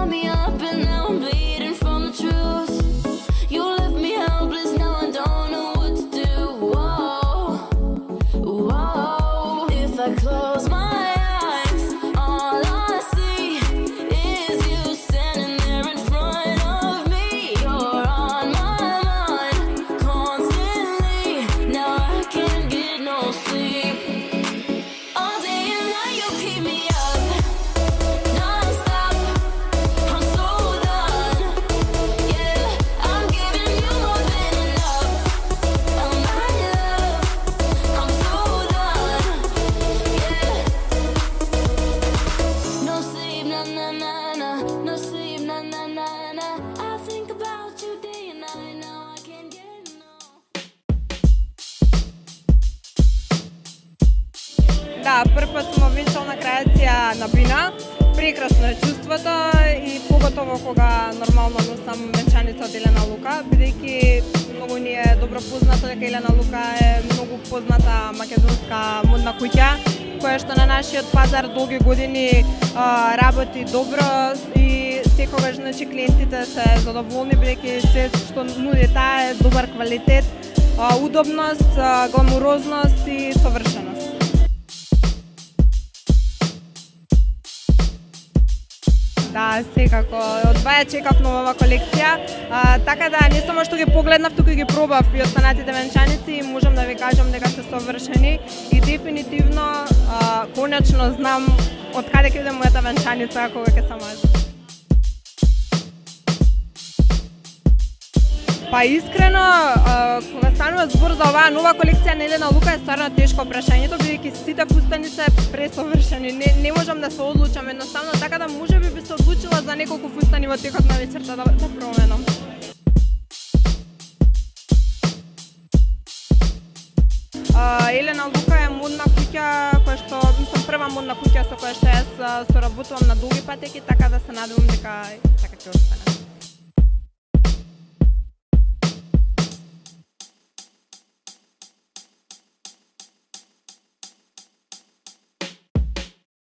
wound me up and now I'm bleeding from the truth. You left me helpless, now I don't know what to do. Whoa, whoa. If I close my eyes, all I see is you standing there in front of me. You're on my mind constantly. Now I can't get no sleep. All day and night you keep me up, non-stop. I'm so done. Yeah, I'm giving you more than enough. Oh my love, I'm so done. Yeah. No sleep, na na na na. No sleep, na na na na. I think about you day and night. Now I can't get no. Да, прв пат сум венчална креација на бина. Прекрасно е чувството и поготово кога нормално носам венчаница од Елена Лука, бидејќи многу ни е добро познато дека Елена Лука е многу позната македонска модна куќа, која што на нашиот пазар долги години работи добро и секогаш значи клиентите се задоволни бидејќи се што нуди таа е добар квалитет, удобност, гламурозност и совршеност. Да, секако. Од два ја чекав нова колекција, така да не само што ги погледнав, туку ги пробав и останатите венчаници и можам да ви кажам дека се совршени и дефинитивно конечно знам од каде ќе биде мојата венчаница кога ќе се мажам. Па искрено, кога станува збор за оваа нова колекција на Елена Лука е стварно тешко прашањето, бидејќи сите фустани се пресовршени. Не можам да се одлучам едноставно, така да можеби би се одлучила за неколку фустани во текот на вечерта да променам. Елена Лука е модна куќа која што, мислам, прва модна куќа со која што јас соработувам на долги патеки, така да се надевам дека така ќе остане.